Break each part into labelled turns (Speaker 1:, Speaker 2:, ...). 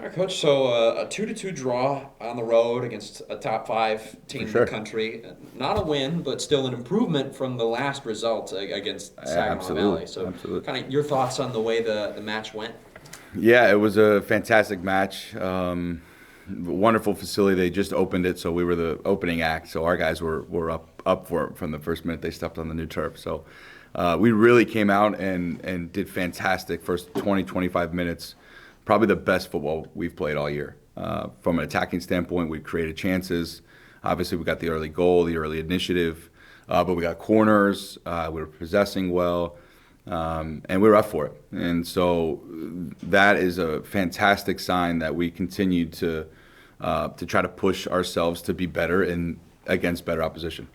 Speaker 1: All right, Coach. So a 2-2 draw on the road against a top five team
Speaker 2: For
Speaker 1: in the
Speaker 2: sure.
Speaker 1: country. Not a win, but still an improvement from the last result against Saginaw Valley.
Speaker 2: Absolutely.
Speaker 1: So,
Speaker 2: Absolutely.
Speaker 1: kind of your thoughts on the way the match went?
Speaker 2: Yeah, it was a fantastic match. Wonderful facility. They just opened it, so we were the opening act. So our guys were up for it from the first minute they stepped on the new turf. So we really came out and did fantastic first 20, 25 minutes. Probably the best football we've played all year. From an attacking standpoint, we created chances. Obviously, we got the early goal, the early initiative, but we got corners. We were possessing well. And we were up for it. And so that is a fantastic sign that we continue to try to push ourselves to be better in against better opposition.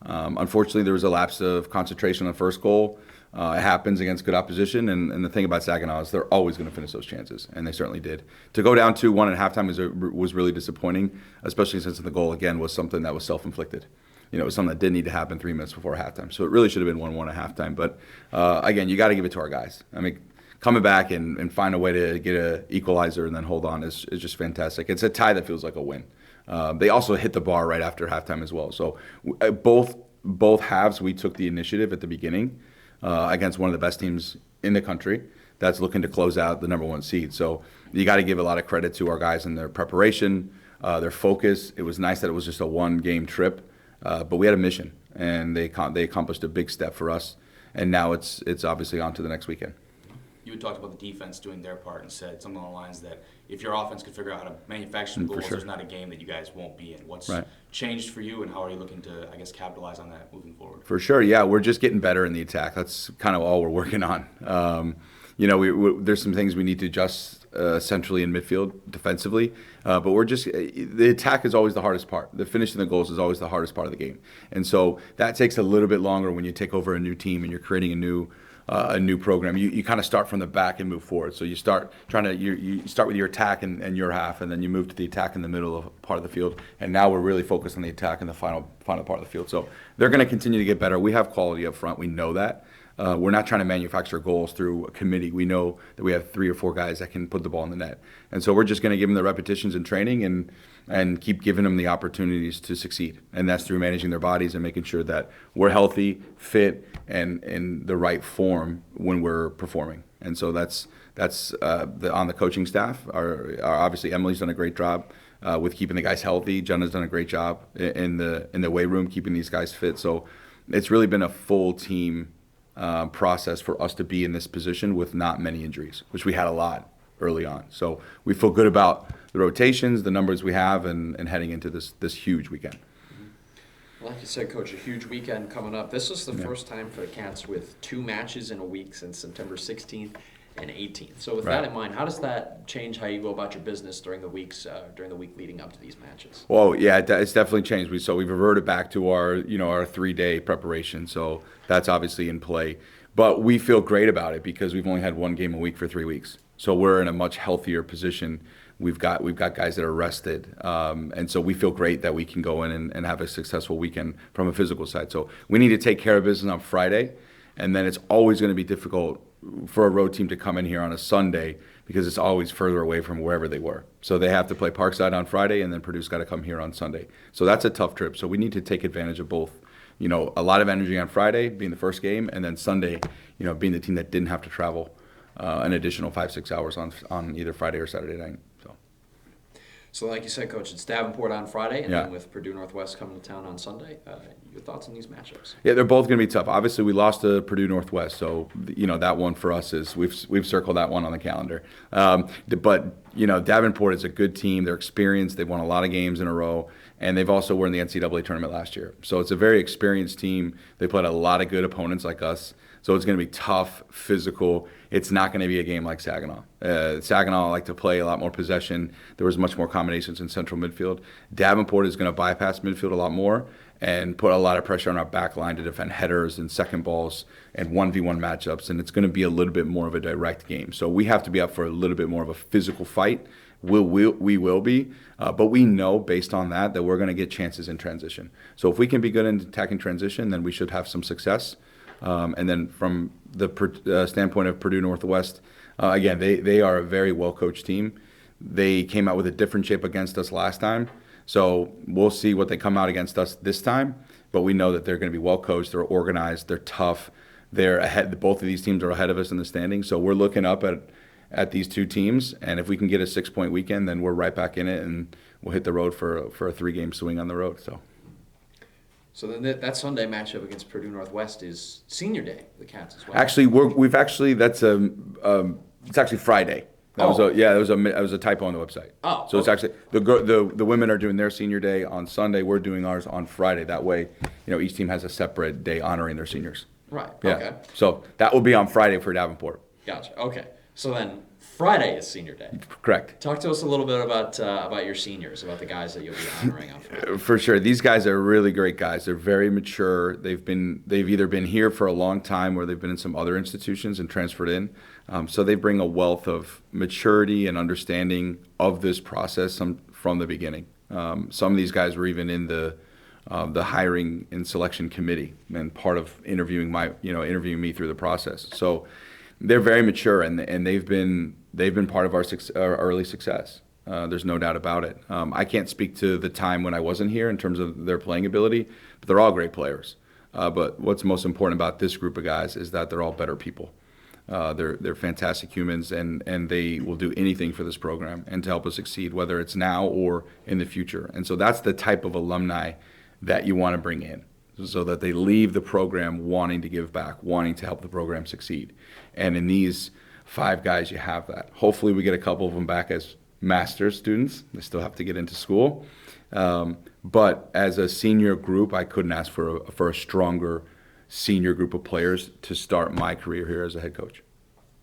Speaker 2: Unfortunately, there was a lapse of concentration on the first goal. It happens against good opposition, and the thing about Saginaw is they're always going to finish those chances, and they certainly did. To go down 2-1 at halftime was really disappointing, especially since the goal again was something that was self-inflicted. It was something that did need to happen 3 minutes before halftime. So it really should have been 1-1 at halftime. But again, you got to give it to our guys. I mean, coming back and find a way to get an equalizer and then hold on is just fantastic. It's a tie that feels like a win. They also hit the bar right after halftime as well. So both halves, we took the initiative at the beginning against one of the best teams in the country that's looking to close out the number one seed. So you got to give a lot of credit to our guys in their preparation, their focus. It was nice that it was just a one-game trip. But we had a mission, and they accomplished a big step for us, and now it's obviously on to the next weekend.
Speaker 3: You had talked about the defense doing their part and said something along the lines that if your offense could figure out how to manufacture goals,
Speaker 2: sure.
Speaker 3: there's not a game that you guys won't be in. What's
Speaker 2: Right.
Speaker 3: changed for you, and how are you looking to, I guess, capitalize on that moving forward?
Speaker 2: For sure, yeah, we're just getting better in the attack. That's kind of all we're working on. There's some things we need to adjust centrally in midfield defensively, but the attack is always the hardest part. The finishing the goals is always the hardest part of the game, and so that takes a little bit longer when you take over a new team and you're creating a new program. You kind of start from the back and move forward. So you start you start with your attack and your half, and then you move to the attack in the middle of part of the field. And now we're really focused on the attack in the final part of the field. So they're going to continue to get better. We have quality up front. We know that. We're not trying to manufacture goals through a committee. We know that we have 3 or 4 guys that can put the ball in the net. And so we're just going to give them the repetitions in training and keep giving them the opportunities to succeed. And that's through managing their bodies and making sure that we're healthy, fit, and in the right form when we're performing. And so that's on the coaching staff. Obviously, Emily's done a great job with keeping the guys healthy. Jenna's done a great job in the weight room, keeping these guys fit. So it's really been a full team process for us to be in this position with not many injuries, which we had a lot early on. So we feel good about the rotations, the numbers we have, and heading into this huge weekend.
Speaker 1: Like you said, Coach, a huge weekend coming up. This is the first time for the Cats with 2 matches in a week since September 16th and 18th. So with that in mind, how does that change how you go about your business during the week leading up to these matches?
Speaker 2: Well, yeah, it's definitely changed. We've reverted back to our 3-day preparation. So that's obviously in play. But we feel great about it because we've only had 1 game a week for 3 weeks. So we're in a much healthier position. We've got guys that are rested, and so we feel great that we can go in and have a successful weekend from a physical side. So we need to take care of business on Friday, and then it's always going to be difficult for a road team to come in here on a Sunday because it's always further away from wherever they were. So they have to play Parkside on Friday, and then Purdue's got to come here on Sunday. So that's a tough trip. So we need to take advantage of both. A lot of energy on Friday being the first game, and then Sunday, being the team that didn't have to travel an additional 5-6 hours on either Friday or Saturday night.
Speaker 1: So like you said, Coach, it's Davenport on Friday, and
Speaker 2: Yeah.
Speaker 1: then with Purdue Northwest coming to town on Sunday. Your thoughts on these matchups?
Speaker 2: Yeah, they're both going to be tough. Obviously, we lost to Purdue Northwest, so that one for us is we've circled that one on the calendar. But Davenport is a good team. They're experienced. They've won a lot of games in a row, and they've also won the NCAA tournament last year. So it's a very experienced team. They played a lot of good opponents like us. So it's going to be tough, physical. It's not going to be a game like Saginaw. Saginaw like to play a lot more possession. There was much more combinations in central midfield. Davenport is going to bypass midfield a lot more and put a lot of pressure on our back line to defend headers and second balls and 1v1 matchups. And it's going to be a little bit more of a direct game. So we have to be up for a little bit more of a physical fight. We will be, but we know based on that we're going to get chances in transition. So if we can be good in attacking transition, then we should have some success. And then from the standpoint of Purdue Northwest, again, they are a very well-coached team. They came out with a different shape against us last time. So we'll see what they come out against us this time. But we know that they're going to be well coached, they're organized, they're tough. They're ahead. Both of these teams are ahead of us in the standings. So we're looking up at these two teams. And if we can get a 6-point weekend, then we're right back in it, and we'll hit the road for a 3-game swing on the road.
Speaker 1: So then that Sunday matchup against Purdue Northwest is Senior Day, the Cats as well.
Speaker 2: Actually, it's actually Friday. That was a typo on the website.
Speaker 1: Oh,
Speaker 2: so it's actually the women are doing their Senior Day on Sunday. We're doing ours on Friday. That way, each team has a separate day honoring their seniors.
Speaker 1: Right.
Speaker 2: Yeah.
Speaker 1: Okay.
Speaker 2: So that will be on Friday for Davenport.
Speaker 1: Gotcha. Okay. So then Friday is Senior Day.
Speaker 2: Correct.
Speaker 1: Talk to us a little bit about your seniors, about the guys that you'll be honoring on Friday.
Speaker 2: For sure, these guys are really great guys. They're very mature. They've either been here for a long time or they've been in some other institutions and transferred in. So they bring a wealth of maturity and understanding of this process from the beginning. Some of these guys were even in the hiring and selection committee and part of interviewing me through the process. So they're very mature and they've been part of our early success. There's no doubt about it. I can't speak to the time when I wasn't here in terms of their playing ability, but they're all great players. But what's most important about this group of guys is that they're all better people. They're fantastic humans, and they will do anything for this program and to help us succeed, whether it's now or in the future. And so that's the type of alumni that you want to bring in, so that they leave the program wanting to give back, wanting to help the program succeed. And in these 5 guys, you have that. Hopefully we get a couple of them back as master's students. They still have to get into school. But as a senior group, I couldn't ask for a stronger senior group of players to start my career here as a head coach.